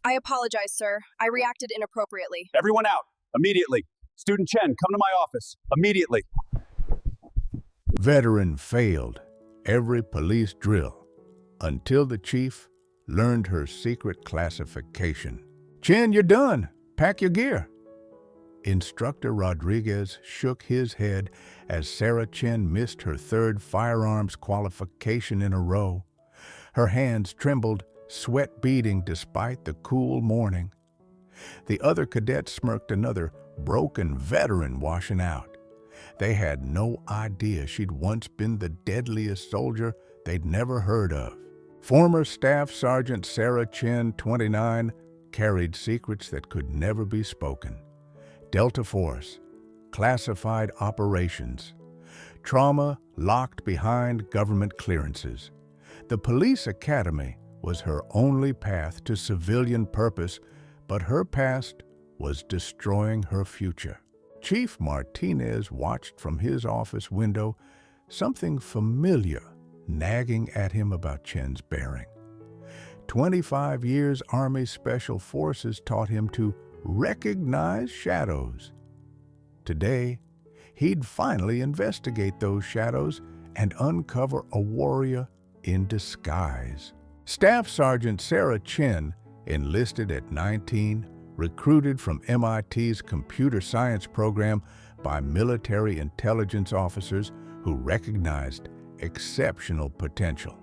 I apologize, sir. I reacted inappropriately. Everyone out, immediately. Student Chen, come to my office, immediately. Veteran failed every police drill until the chief learned her secret classification. Chen, you're done. Pack your gear. Instructor Rodriguez shook his head as Sarah Chen missed her third firearms qualification in a row. Her hands trembled, sweat beading despite the cool morning. The other cadets smirked, another broken veteran washing out. They had no idea she'd once been the deadliest soldier they'd never heard of. Former Staff Sergeant Sarah Chen, 29, carried secrets that could never be spoken. Delta Force, classified operations, trauma locked behind government clearances. The police academy was her only path to civilian purpose, but her past was destroying her future. Chief Martinez watched from his office window, something familiar nagging at him about Chen's bearing. 25 years Army Special Forces taught him to recognize shadows. Today, he'd finally investigate those shadows and uncover a warrior in disguise. Staff Sergeant Sarah Chen, enlisted at 19, recruited from MIT's computer science program by military intelligence officers who recognized exceptional potential.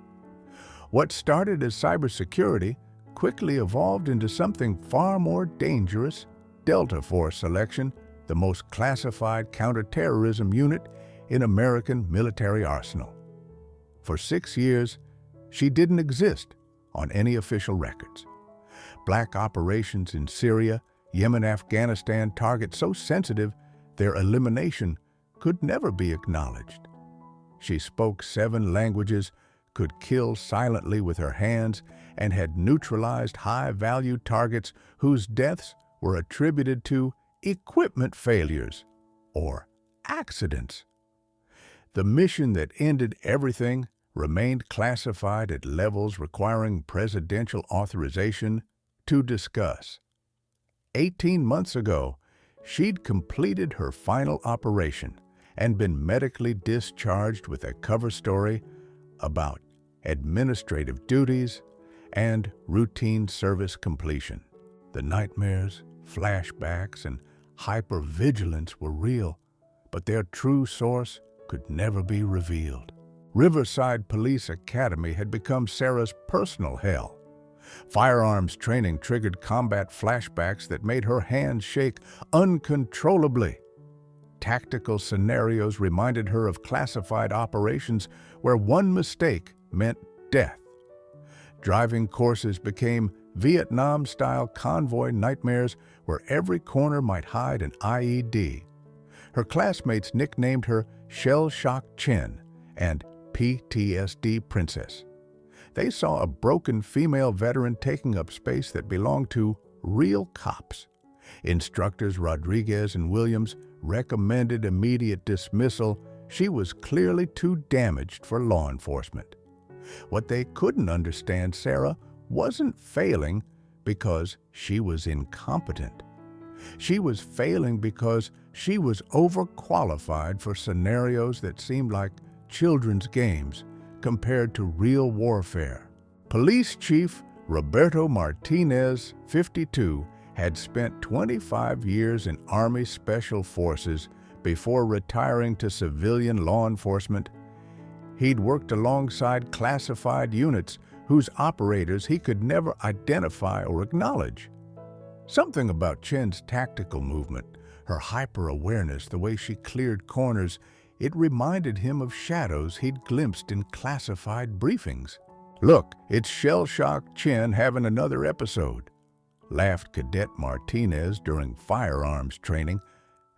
What started as cybersecurity quickly evolved into something far more dangerous: Delta Force selection, the most classified counterterrorism unit in American military arsenal. For 6 years, she didn't exist on any official records. Black operations in Syria, Yemen, Afghanistan, targets so sensitive their elimination could never be acknowledged. She spoke 7 languages, could kill silently with her hands, and had neutralized high-value targets whose deaths were attributed to equipment failures or accidents. The mission that ended everything remained classified at levels requiring presidential authorization to discuss. 18 months ago, she'd completed her final operation and been medically discharged with a cover story about administrative duties and routine service completion. The nightmares, flashbacks, and hypervigilance were real, but their true source could never be revealed. Riverside Police Academy had become Sarah's personal hell. Firearms training triggered combat flashbacks that made her hands shake uncontrollably. Tactical scenarios reminded her of classified operations where one mistake meant death. Driving courses became Vietnam-style convoy nightmares where every corner might hide an IED. Her classmates nicknamed her Shell-Shock Chen and PTSD Princess. They saw a broken female veteran taking up space that belonged to real cops. Instructors Rodriguez and Williams recommended immediate dismissal. She was clearly too damaged for law enforcement. What they couldn't understand, Sarah wasn't failing because she was incompetent. She was failing because she was overqualified for scenarios that seemed like children's games compared to real warfare. Police Chief Roberto Martinez, 52, had spent 25 years in Army Special Forces before retiring to civilian law enforcement. He'd worked alongside classified units whose operators he could never identify or acknowledge. Something about Chen's tactical movement, her hyper-awareness, the way she cleared corners, it reminded him of shadows he'd glimpsed in classified briefings. "Look, it's Shell-Shock Chen having another episode," laughed Cadet Martinez during firearms training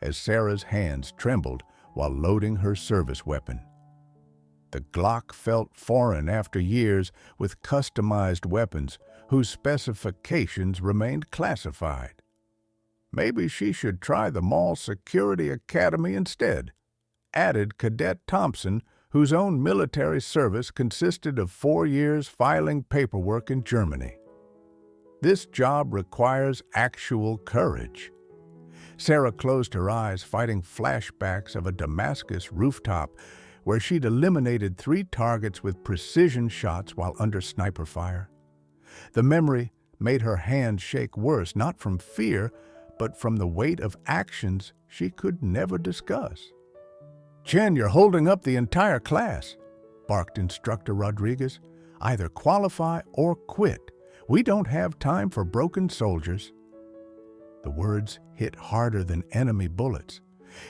as Sarah's hands trembled while loading her service weapon. The Glock felt foreign after years with customized weapons whose specifications remained classified. Maybe she should try the Mall Security Academy instead, added Cadet Thompson, whose own military service consisted of 4 years filing paperwork in Germany. This job requires actual courage. Sarah closed her eyes, fighting flashbacks of a Damascus rooftop where she'd eliminated 3 targets with precision shots while under sniper fire. The memory made her hands shake worse, not from fear, but from the weight of actions she could never discuss. "Chen, you're holding up the entire class," barked Instructor Rodriguez. "Either qualify or quit. We don't have time for broken soldiers." The words hit harder than enemy bullets.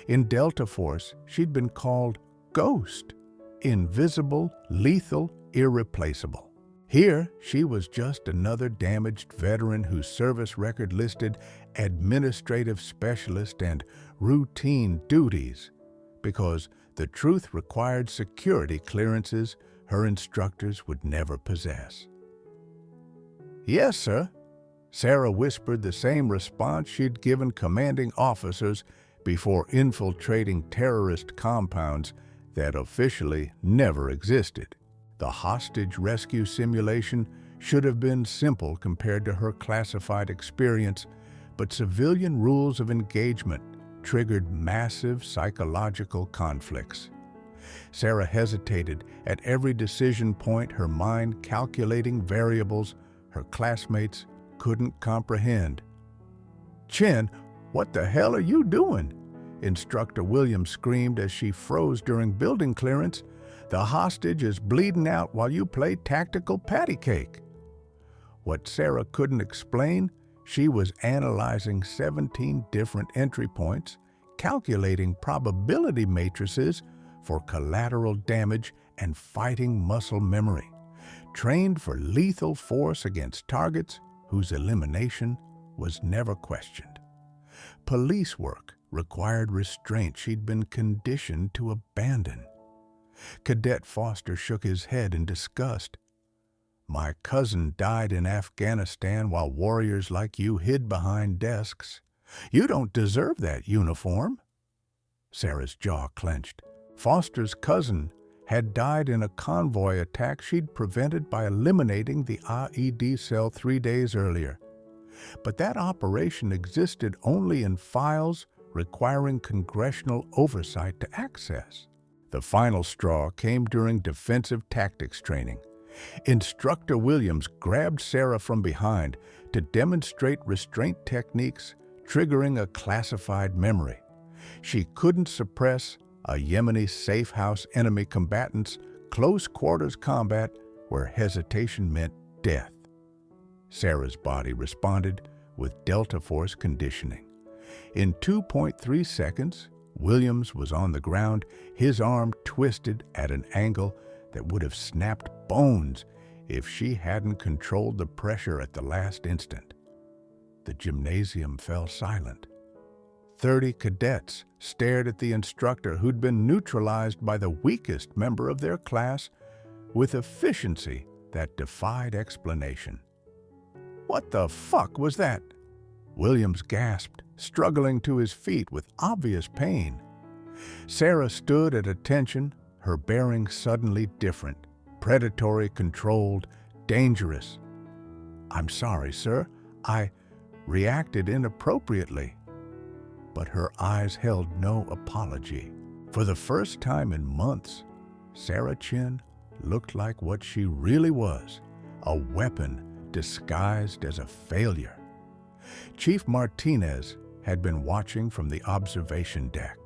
In Delta Force, she'd been called Ghost, invisible, lethal, irreplaceable. Here, she was just another damaged veteran whose service record listed administrative specialist and routine duties, because the truth required security clearances her instructors would never possess. "Yes, sir." Sarah whispered the same response she'd given commanding officers before infiltrating terrorist compounds that officially never existed. The hostage rescue simulation should have been simple compared to her classified experience, but civilian rules of engagement triggered massive psychological conflicts. Sarah hesitated at every decision point, her mind calculating variables her classmates couldn't comprehend. "Chen, what the hell are you doing?" Instructor Williams screamed as she froze during building clearance. "The hostage is bleeding out while you play tactical patty cake." What Sarah couldn't explain, she was analyzing 17 different entry points, calculating probability matrices for collateral damage and fighting muscle memory, trained for lethal force against targets whose elimination was never questioned. Police work required restraint she'd been conditioned to abandon. Cadet Foster shook his head in disgust. "My cousin died in Afghanistan while warriors like you hid behind desks. You don't deserve that uniform." Sarah's jaw clenched. Foster's cousin had died in a convoy attack she'd prevented by eliminating the IED cell 3 days earlier. But that operation existed only in files requiring congressional oversight to access. The final straw came during defensive tactics training. Instructor Williams grabbed Sarah from behind to demonstrate restraint techniques, triggering a classified memory. She couldn't suppress a Yemeni safe house enemy combatant's close quarters combat where hesitation meant death. Sarah's body responded with Delta Force conditioning. In 2.3 seconds, Williams was on the ground, his arm twisted at an angle that would have snapped bones if she hadn't controlled the pressure at the last instant. The gymnasium fell silent. 30 cadets stared at the instructor who'd been neutralized by the weakest member of their class with efficiency that defied explanation. "What the fuck was that?" Williams gasped, struggling to his feet with obvious pain. Sarah stood at attention, her bearing suddenly different, predatory, controlled, dangerous. "I'm sorry, sir. I reacted inappropriately." But her eyes held no apology. For the first time in months, Sarah Chen looked like what she really was, a weapon disguised as a failure. Chief Martinez had been watching from the observation deck.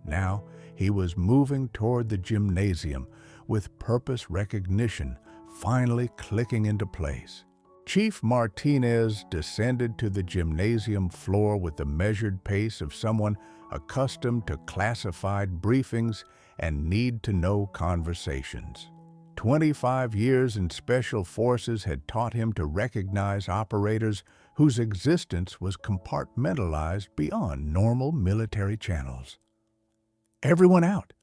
Now he was moving toward the gymnasium with purpose recognition finally clicking into place. Chief Martinez descended to the gymnasium floor with the measured pace of someone accustomed to classified briefings and need-to-know conversations. 25 years in Special Forces had taught him to recognize operators whose existence was compartmentalized beyond normal military channels. "Everyone out.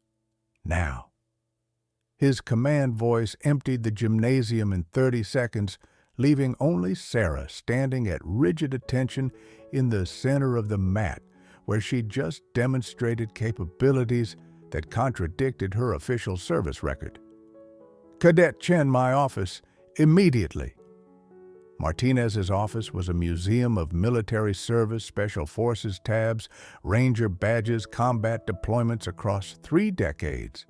Now." His command voice emptied the gymnasium in 30 seconds, leaving only Sarah standing at rigid attention in the center of the mat, where she'd just demonstrated capabilities that contradicted her official service record. "Cadet Chen, my office, immediately." Martinez's office was a museum of military service, special forces tabs, ranger badges, combat deployments across 3 decades.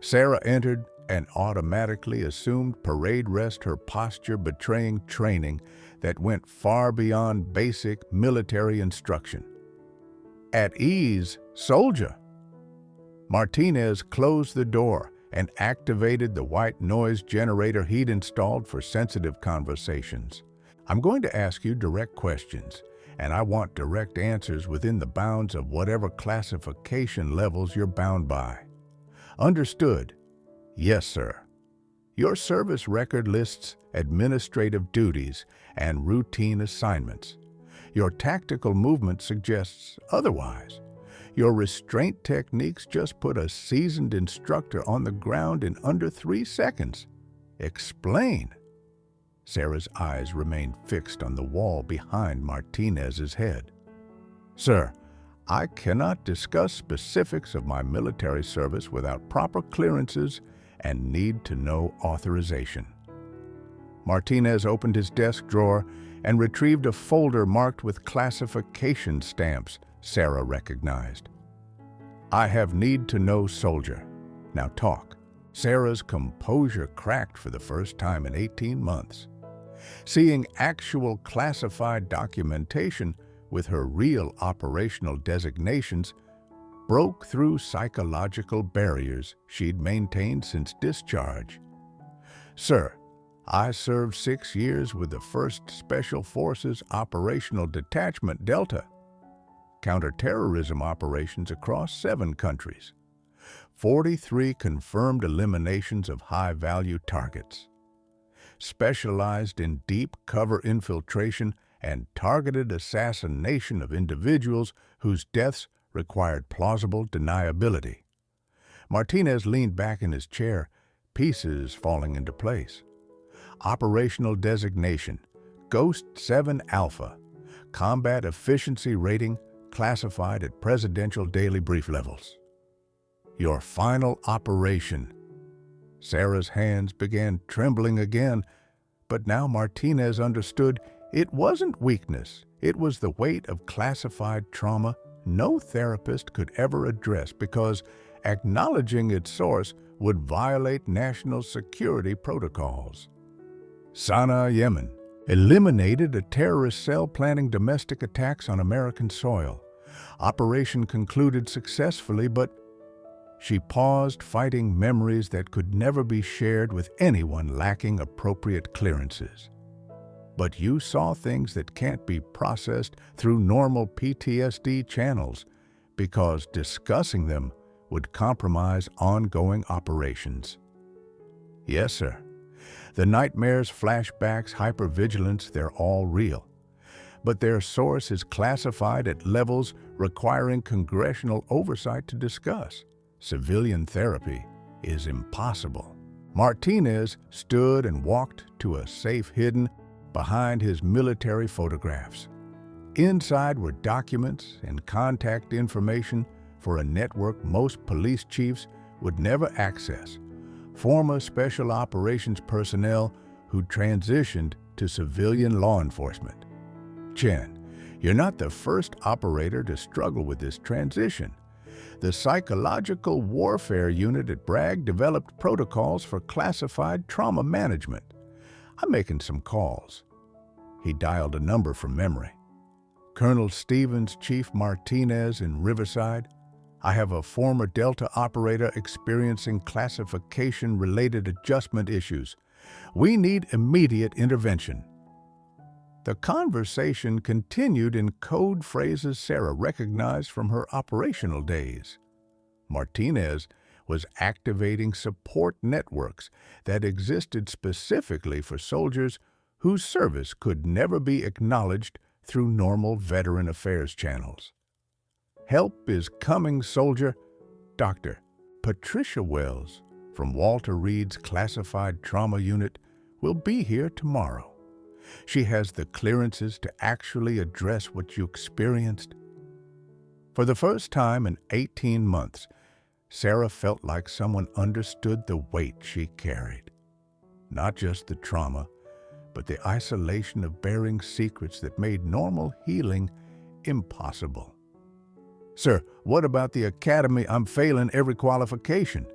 Sarah entered and automatically assumed parade rest, her posture betraying training that went far beyond basic military instruction. At ease, soldier. Martinez closed the door and activated the white noise generator he'd installed for sensitive conversations. I'm going to ask you direct questions, and I want direct answers within the bounds of whatever classification levels you're bound by. Understood? Yes, sir. Your service record lists administrative duties and routine assignments. Your tactical movement suggests otherwise. Your restraint techniques just put a seasoned instructor on the ground in under 3 seconds. Explain. Sarah's eyes remained fixed on the wall behind Martinez's head. Sir, I cannot discuss specifics of my military service without proper clearances and need to know authorization. Martinez opened his desk drawer and retrieved a folder marked with classification stamps Sarah recognized. I have need to know, soldier. Now talk. Sarah's composure cracked for the first time in 18 months. Seeing actual classified documentation with her real operational designations broke through psychological barriers she'd maintained since discharge. Sir, I served 6 years with the 1st Special Forces Operational Detachment Delta. Counterterrorism operations across 7 countries. 43 confirmed eliminations of high-value targets. Specialized in deep cover infiltration and targeted assassination of individuals whose deaths required plausible deniability. Martinez leaned back in his chair, pieces falling into place. Operational designation, Ghost 7 Alpha. Combat efficiency rating classified at presidential daily brief levels. Your final operation. Sarah's hands began trembling again, but now Martinez understood it wasn't weakness. It was the weight of classified trauma no therapist could ever address because acknowledging its source would violate national security protocols. Sana'a, Yemen, eliminated a terrorist cell planning domestic attacks on American soil. Operation concluded successfully, but she paused, fighting memories that could never be shared with anyone lacking appropriate clearances. But you saw things that can't be processed through normal PTSD channels because discussing them would compromise ongoing operations. Yes, sir. The nightmares, flashbacks, hypervigilance, they're all real. But their source is classified at levels requiring congressional oversight to discuss. Civilian therapy is impossible. Martinez stood and walked to a safe hidden behind his military photographs. Inside were documents and contact information for a network most police chiefs would never access. Former special operations personnel who transitioned to civilian law enforcement. Chen, you're not the first operator to struggle with this transition. The Psychological Warfare Unit at Bragg developed protocols for classified trauma management. I'm making some calls. He dialed a number from memory. Colonel Stevens, Chief Martinez in Riverside. I have a former Delta operator experiencing classification-related adjustment issues. We need immediate intervention. The conversation continued in code phrases Sarah recognized from her operational days. Martinez was activating support networks that existed specifically for soldiers whose service could never be acknowledged through normal veteran affairs channels. Help is coming, soldier. Dr. Patricia Wells from Walter Reed's Classified Trauma Unit will be here tomorrow. She has the clearances to actually address what you experienced. For the first time in 18 months, Sarah felt like someone understood the weight she carried. Not just the trauma, but the isolation of bearing secrets that made normal healing impossible. "Sir, what about the academy? I'm failing every qualification."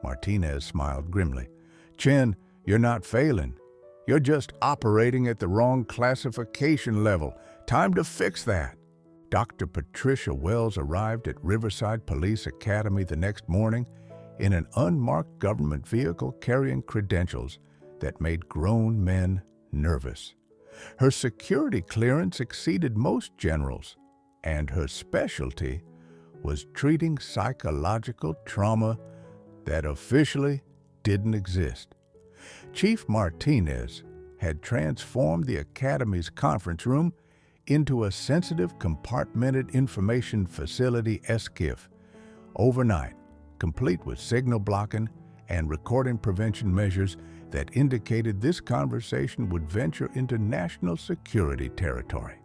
Martinez smiled grimly. "Chen, you're not failing. You're just operating at the wrong classification level. Time to fix that." Dr. Patricia Wells arrived at Riverside Police Academy the next morning in an unmarked government vehicle carrying credentials that made grown men nervous. Her security clearance exceeded most generals, and her specialty was treating psychological trauma that officially didn't exist. Chief Martinez had transformed the Academy's conference room into a sensitive compartmented information facility SCIF overnight, complete with signal blocking and recording prevention measures that indicated this conversation would venture into national security territory.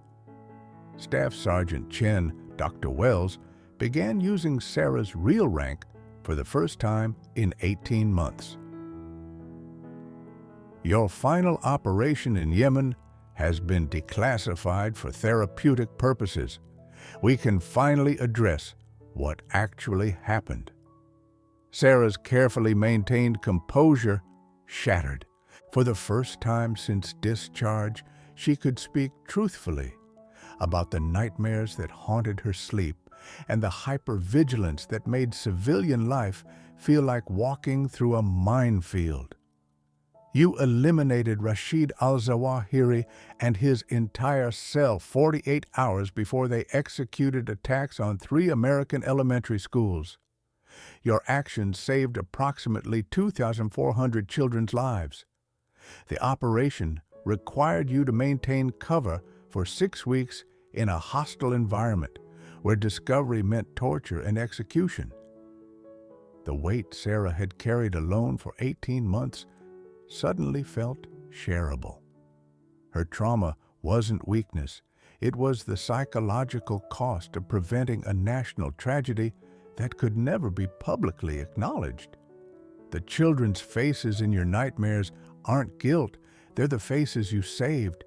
Staff Sergeant Chen, Dr. Wells, began using Sarah's real rank for the first time in 18 months. "Your final operation in Yemen has been declassified for therapeutic purposes. We can finally address what actually happened." Sarah's carefully maintained composure shattered. For the first time since discharge, she could speak truthfully about the nightmares that haunted her sleep and the hypervigilance that made civilian life feel like walking through a minefield. "You eliminated Rashid al-Zawahiri and his entire cell 48 hours before they executed attacks on 3 American elementary schools. Your actions saved approximately 2,400 children's lives. The operation required you to maintain cover for 6 weeks in a hostile environment where discovery meant torture and execution." The weight Sarah had carried alone for 18 months suddenly felt shareable. Her trauma wasn't weakness. It was the psychological cost of preventing a national tragedy that could never be publicly acknowledged. The children's faces in your nightmares aren't guilt. They're the faces you saved.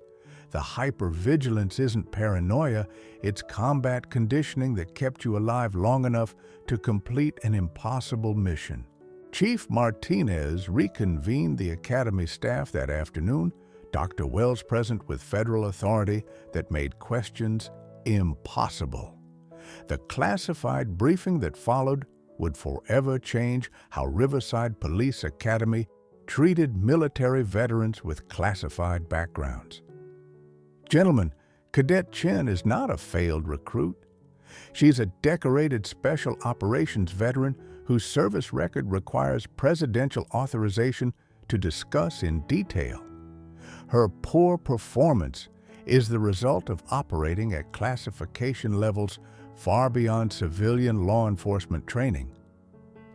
The hypervigilance isn't paranoia. It's combat conditioning that kept you alive long enough to complete an impossible mission. Chief Martinez reconvened the Academy staff that afternoon, Dr. Wells present with federal authority that made questions impossible. The classified briefing that followed would forever change how Riverside Police Academy treated military veterans with classified backgrounds. "Gentlemen, Cadet Chen is not a failed recruit. She's a decorated Special Operations veteran whose service record requires presidential authorization to discuss in detail. Her poor performance is the result of operating at classification levels far beyond civilian law enforcement training."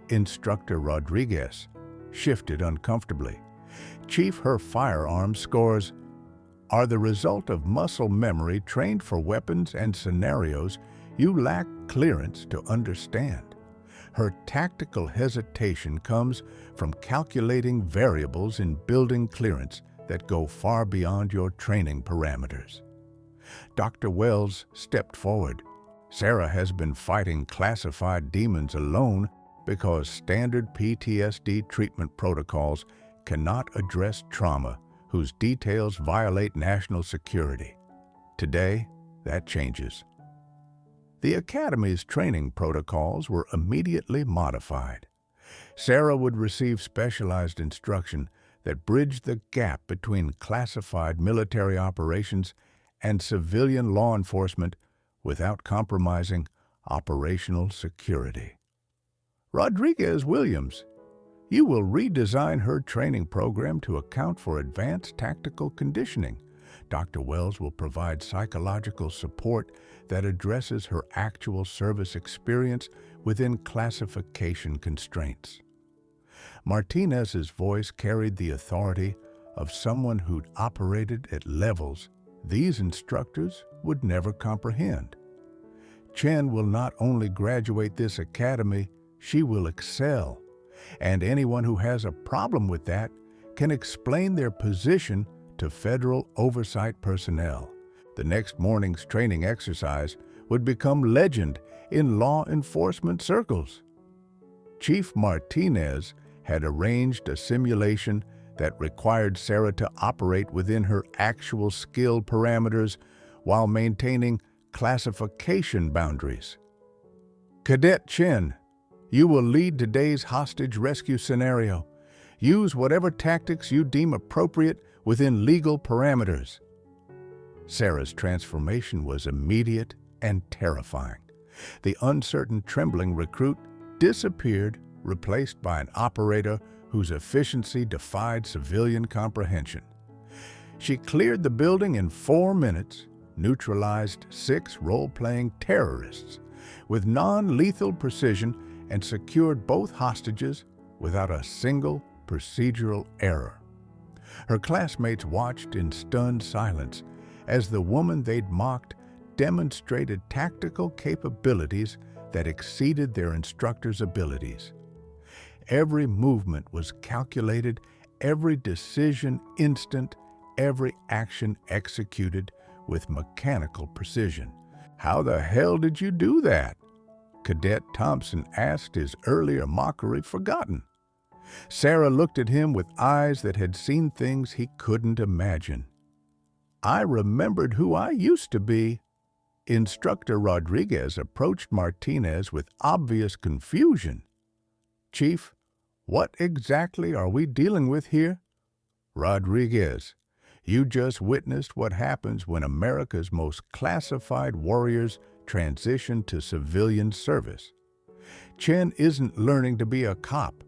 Instructor Rodriguez shifted uncomfortably. "Chief, her firearms scores are the result of muscle memory trained for weapons and scenarios you lack clearance to understand. Her tactical hesitation comes from calculating variables in building clearance that go far beyond your training parameters." Dr. Wells stepped forward. "Sarah has been fighting classified demons alone because standard PTSD treatment protocols cannot address trauma whose details violate national security. Today, that changes." The Academy's training protocols were immediately modified. Sarah would receive specialized instruction that bridged the gap between classified military operations and civilian law enforcement without compromising operational security. "Rodriguez Williams, you will redesign her training program to account for advanced tactical conditioning. Dr. Wells will provide psychological support that addresses her actual service experience within classification constraints." Martinez's voice carried the authority of someone who'd operated at levels these instructors would never comprehend. "Chen will not only graduate this academy, she will excel. And anyone who has a problem with that can explain their position to federal oversight personnel. The next morning's training exercise would become legend in law enforcement circles. Chief Martinez had arranged a simulation that required Sarah to operate within her actual skill parameters while maintaining classification boundaries. Cadet Chen, you will lead today's hostage rescue scenario. Use whatever tactics you deem appropriate within legal parameters. Sarah's transformation was immediate and terrifying. The uncertain, trembling recruit disappeared, replaced by an operator whose efficiency defied civilian comprehension. She cleared the building in 4 minutes, neutralized 6 role-playing terrorists with non-lethal precision, and secured both hostages without a single procedural error. Her classmates watched in stunned silence as the woman they'd mocked demonstrated tactical capabilities that exceeded their instructor's abilities. Every movement was calculated, every decision instant, every action executed with mechanical precision. "How the hell did you do that?" Cadet Thompson asked, his earlier mockery forgotten. Sarah looked at him with eyes that had seen things he couldn't imagine. "I remembered who I used to be." Instructor Rodriguez approached Martinez with obvious confusion. "Chief, what exactly are we dealing with here?" "Rodriguez, you just witnessed what happens when America's most classified warriors transition to civilian service. Chen isn't learning to be a cop.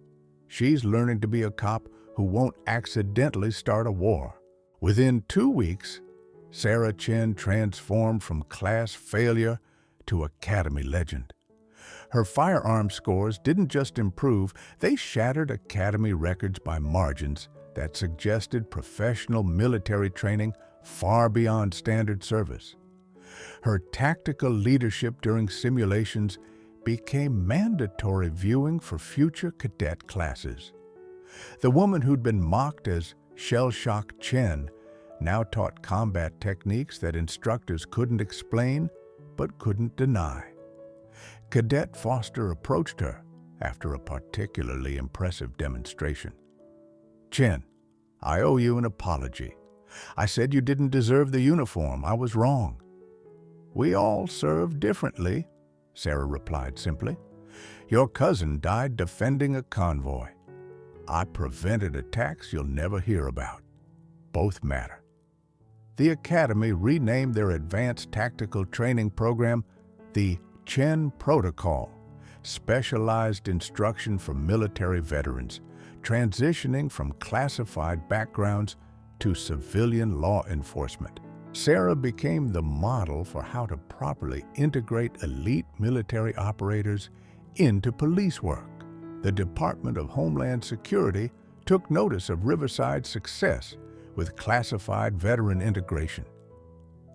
She's learning to be a cop who won't accidentally start a war." Within 2 weeks, Sarah Chen transformed from class failure to academy legend. Her firearm scores didn't just improve, they shattered academy records by margins that suggested professional military training far beyond standard service. Her tactical leadership during simulations became mandatory viewing for future cadet classes. The woman who'd been mocked as shell-shocked Chen now taught combat techniques that instructors couldn't explain but couldn't deny. Cadet Foster approached her after a particularly impressive demonstration. "Chen, I owe you an apology. I said you didn't deserve the uniform. I was wrong." "We all serve differently," Sarah replied simply. "Your cousin died defending a convoy. I prevented attacks you'll never hear about. Both matter." The Academy renamed their advanced tactical training program the Chen Protocol, specialized instruction for military veterans, transitioning from classified backgrounds to civilian law enforcement. Sarah became the model for how to properly integrate elite military operators into police work. The Department of Homeland Security took notice of Riverside's success with classified veteran integration.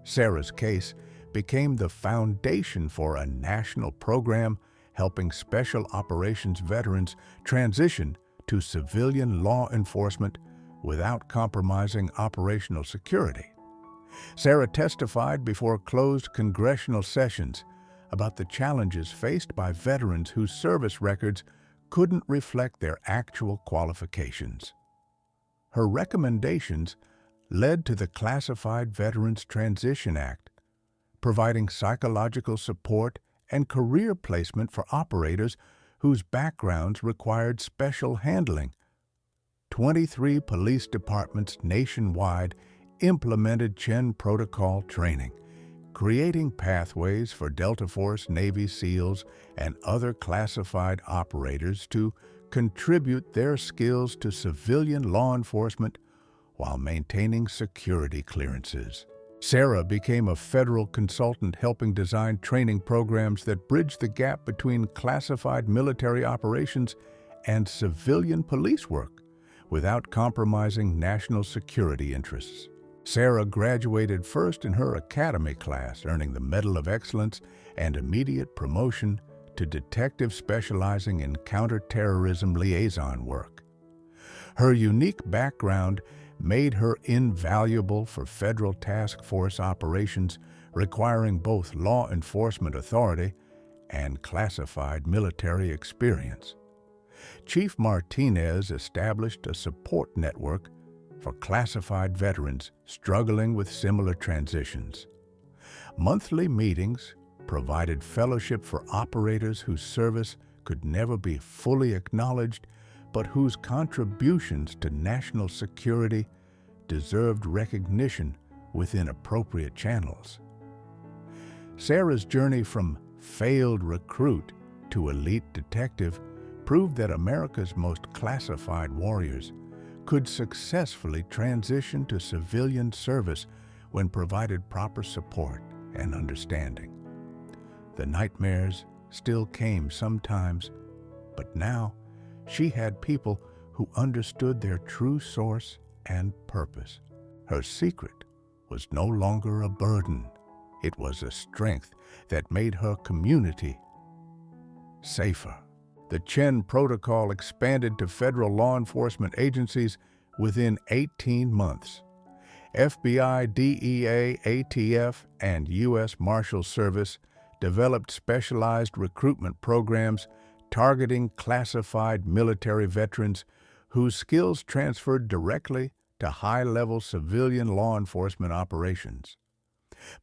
Sarah's case became the foundation for a national program helping special operations veterans transition to civilian law enforcement without compromising operational security. Sarah testified before closed congressional sessions about the challenges faced by veterans whose service records couldn't reflect their actual qualifications. Her recommendations led to the Classified Veterans Transition Act, providing psychological support and career placement for operators whose backgrounds required special handling. 23 police departments nationwide implemented Chen Protocol training, creating pathways for Delta Force, Navy SEALs, and other classified operators to contribute their skills to civilian law enforcement while maintaining security clearances. Sarah became a federal consultant helping design training programs that bridge the gap between classified military operations and civilian police work without compromising national security interests. Sarah graduated first in her academy class, earning the Medal of Excellence and immediate promotion to detective specializing in counterterrorism liaison work. Her unique background made her invaluable for federal task force operations requiring both law enforcement authority and classified military experience. Chief Martinez established a support network for classified veterans struggling with similar transitions. Monthly meetings provided fellowship for operators whose service could never be fully acknowledged, but whose contributions to national security deserved recognition within appropriate channels. Sarah's journey from failed recruit to elite detective proved that America's most classified warriors could successfully transition to civilian service when provided proper support and understanding. The nightmares still came sometimes, but now she had people who understood their true source and purpose. Her secret was no longer a burden. It was a strength that made her community safer. The Chen Protocol expanded to federal law enforcement agencies within 18 months. FBI, DEA, ATF, and U.S. Marshal Service developed specialized recruitment programs targeting classified military veterans whose skills transferred directly to high-level civilian law enforcement operations.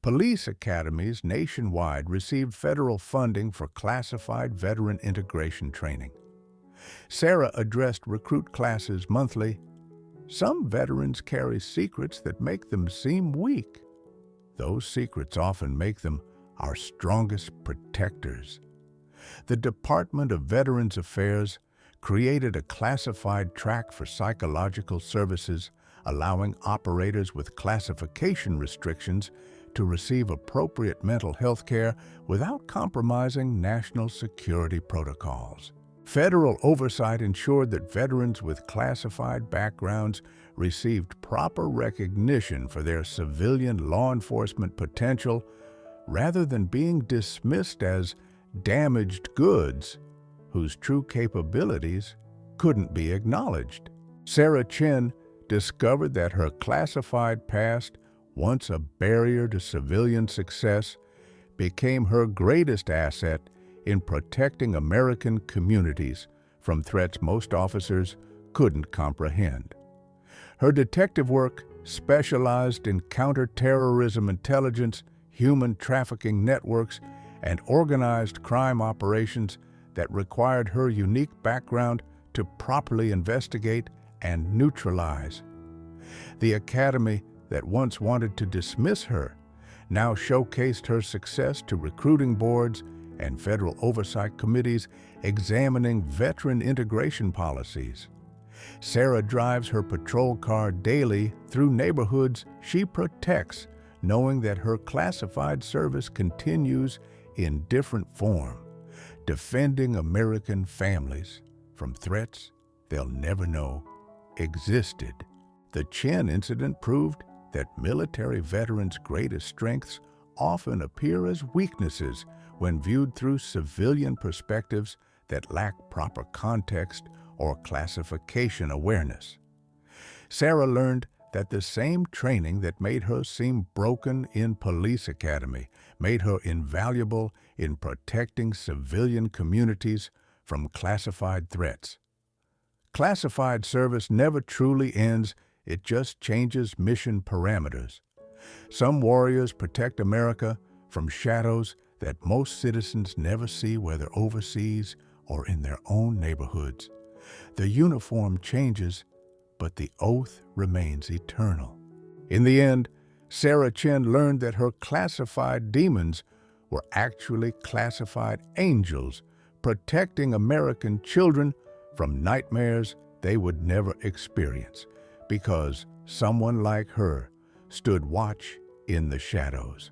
Police academies nationwide received federal funding for classified veteran integration training. Sarah addressed recruit classes monthly. Some veterans carry secrets that make them seem weak. Those secrets often make them our strongest protectors. The Department of Veterans Affairs created a classified track for psychological services, allowing operators with classification restrictions to receive appropriate mental health care without compromising national security protocols. Federal oversight ensured that veterans with classified backgrounds received proper recognition for their civilian law enforcement potential rather than being dismissed as damaged goods whose true capabilities couldn't be acknowledged. Sarah Chen discovered that her classified past, once a barrier to civilian success, became her greatest asset in protecting American communities from threats most officers couldn't comprehend. Her detective work specialized in counterterrorism intelligence, human trafficking networks, and organized crime operations that required her unique background to properly investigate and neutralize. The academy that once wanted to dismiss her now showcased her success to recruiting boards and federal oversight committees examining veteran integration policies. Sarah drives her patrol car daily through neighborhoods she protects, knowing that her classified service continues in different form, defending American families from threats they'll never know existed. The Chen incident proved that military veterans' greatest strengths often appear as weaknesses when viewed through civilian perspectives that lack proper context or classification awareness. Sarah learned that the same training that made her seem broken in police academy made her invaluable in protecting civilian communities from classified threats. Classified service never truly ends, it just changes mission parameters. Some warriors protect America from shadows that most citizens never see, whether overseas or in their own neighborhoods. The uniform changes, but the oath remains eternal. In the end, Sarah Chen learned that her classified demons were actually classified angels, protecting American children from nightmares they would never experience, because someone like her stood watch in the shadows.